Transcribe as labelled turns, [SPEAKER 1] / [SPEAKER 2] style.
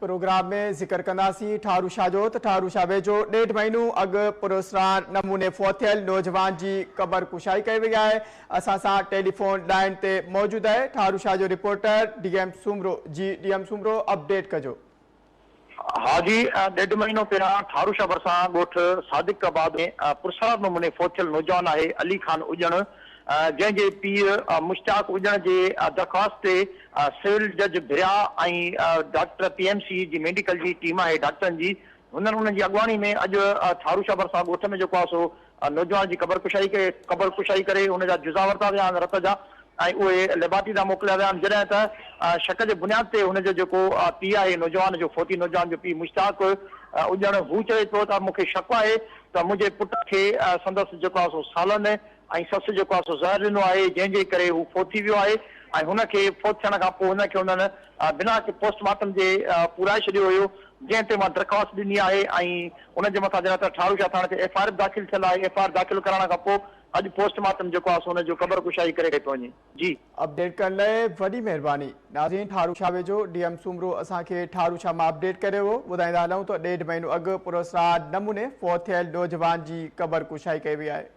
[SPEAKER 1] Programme में जिक्र कंदासीं ठारू शाह जो ठारू शाह वेझो 1.5 महीनो अग पुरस्कार नमूने फोथियल नौजवान की कबर कुशाई कई वही है। असां सां टेलीफोन लाइन ते मौजूद है ठारू शाह जो रिपोर्टर डीएम सुमरो। जी डीएम सुमरो, अपडेट कजो।
[SPEAKER 2] हाँ जी, 1.5 महीनो पहिरां ठारू शाह भरिसां ॻोठ सादिकाबाद में पुरस्कार नमूने फोथियल नौजवान है अली खान उजण, जैसे पीर मुश्ताक उजण के दरख्वास्त से सिविल जज भिरिया डॉक्टर पीएमसी की मेडिकल की टीम है डॉक्टरन की उन्होंने अगवानी में अज ठारू शाह भरिसां ॻोठ में जो सो नौजवान की कबर कुशाई करे उनजा जुज़ा वरता विया रत जा लेबार्टी ता मोकिलिया विया जॾहिं त शक के बुनियाद ते हुनजो जेको पी है नौजवान जो फोती नौजवान जो पी मुश्ताक उजण हू चए पियो त मूंखे शक है त मुंहिंजे पुट खे संदसि जेको आहे सो सालनि ऐं ससु जेको आहे सो ज़हर ॾिनो आहे जंहिंजे करे हू फोती वियो आहे ऐं हुनखे फोत थियण खां पोइ हुनखे हुननि बिना पोस्टमार्टम जे पुराए छॾियो हुयो, जंहिं ते मां दरख़्वास्त ॾिनी आहे ऐं उनजे मथां जॾहिं त ठारू शाह थाणे ते एफआईआर दाख़िल थियल आहे। एफआईआर दाख़िल करण खां पोइ अॼु पोस्टमार्टम जेको आहे सो हुनजो कबर कुशाई करे थो वञे। जी
[SPEAKER 1] अपडेट करण लाइ वॾी महिरबानी। नाज़रीन, ठारू शाह वेझो डीएम सुमरो असांखे ठारू शाह मां अपडेट करे हो। ॿुधाईंदा हलूं त 1.5 महीनो अॻु पुरस्कार नमूने फोत थियल नौजवान की कबर कुशाई कई वई आहे।